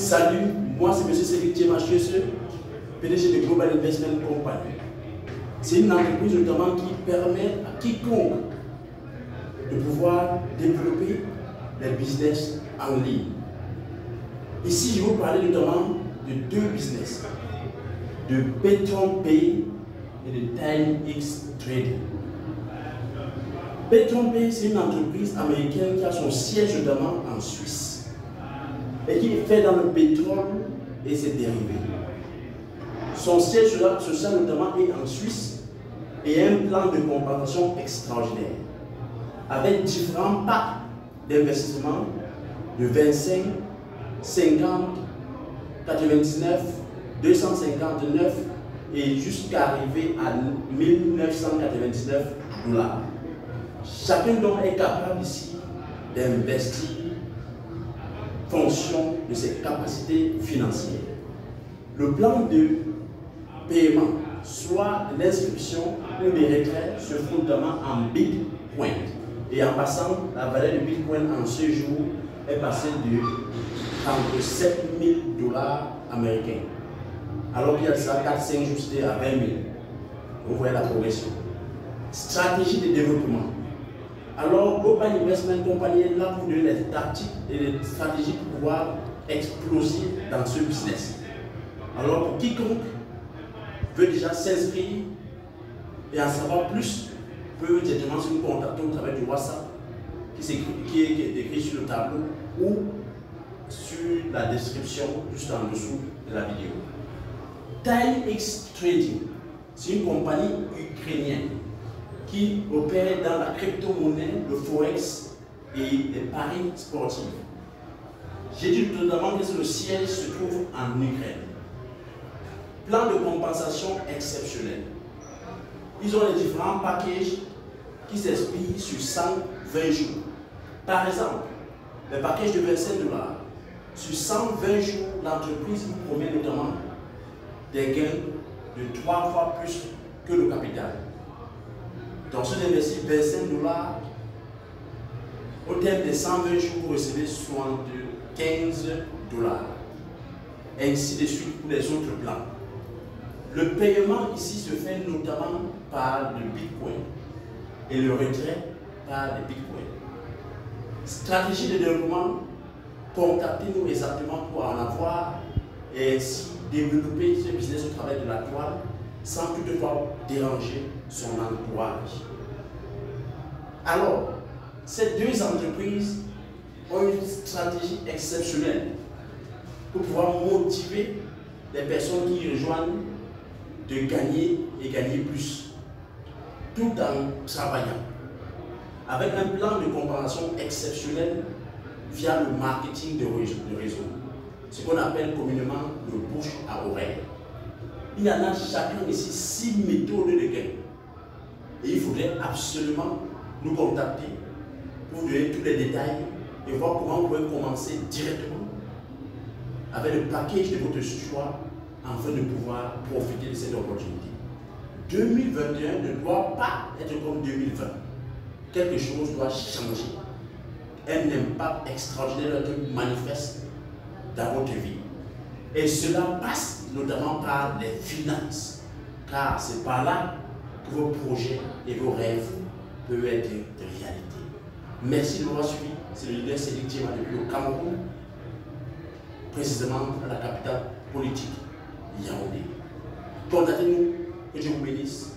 Salut, moi c'est M. Cédric Thiemachieusse, PDG de Global Investment Company. C'est une entreprise notamment qui permet à quiconque de pouvoir développer les business en ligne. Ici, je vais vous parler notamment de deux business, de PetronPay et de TimeX Trading. PetronPay, c'est une entreprise américaine qui a son siège notamment en Suisse et qui est fait dans le pétrole et ses dérivés. Son siège social notamment est en Suisse et un plan de compensation extraordinaire avec différents packs d'investissement de 25, 50, 99, 259 et jusqu'à arriver à 1999 $. Chacun d'entre est capable ici d'investir en fonction de ses capacités financières. Le plan de paiement, soit l'inscription ou les retraits, se font notamment en Bitcoin. Et en passant, la valeur du Bitcoin en ce jour est passée de 37 000 $ américains. Alors qu'il y a ça, 4-5 jours, c'était à 20 000. Vous voyez la progression. Stratégie de développement. Alors, Global Investment Company est là pour donner les tactiques et les stratégies pour pouvoir exploser dans ce business. Alors, pour quiconque veut déjà s'inscrire et en savoir plus, peut directement se contacter au travers du WhatsApp qui est écrit sur le tableau ou sur la description juste en dessous de la vidéo. TimeX Trading, c'est une compagnie ukrainienne qui opère dans la crypto-monnaie, le forex et les paris sportifs. J'ai dit notamment que le siège se trouve en Ukraine. Plan de compensation exceptionnel. Ils ont les différents packages qui s'expliquent sur 120 jours. Par exemple, le package de 25 $. Sur 120 jours, l'entreprise vous promet notamment des gains de 3 fois plus que le capital. Donc, si vous investissez 25 $, au terme des 120 jours, vous recevez 75 $. Ainsi de suite pour les autres plans. Le paiement ici se fait notamment par le Bitcoin et le retrait par le Bitcoin. Stratégie de développement, contactez-nous exactement pour en avoir et ainsi développer ce business au travail de la toile sans toutefois déranger son entourage. Alors, ces deux entreprises ont une stratégie exceptionnelle pour pouvoir motiver les personnes qui rejoignent de gagner et gagner plus, tout en travaillant, avec un plan de compensation exceptionnel via le marketing de réseau, ce qu'on appelle communément le bouche à oreille. Il y en a chacun ici 6 méthodes de gain. Et il faudrait absolument nous contacter pour vous donner tous les détails et voir comment vous pouvez commencer directement avec le package de votre choix afin de pouvoir profiter de cette opportunité. 2021 ne doit pas être comme 2020. Quelque chose doit changer. Un impact extraordinaire doit être manifeste dans votre vie. Et cela passe notamment par les finances. Car c'est par là que vos projets et vos rêves peuvent être de réalité. Merci de m'avoir suivi. C'est le leader Cédric Thiemachieusse depuis au Cameroun, précisément à la capitale politique, Yaoundé. Contactez-nous, que Dieu vous bénisse.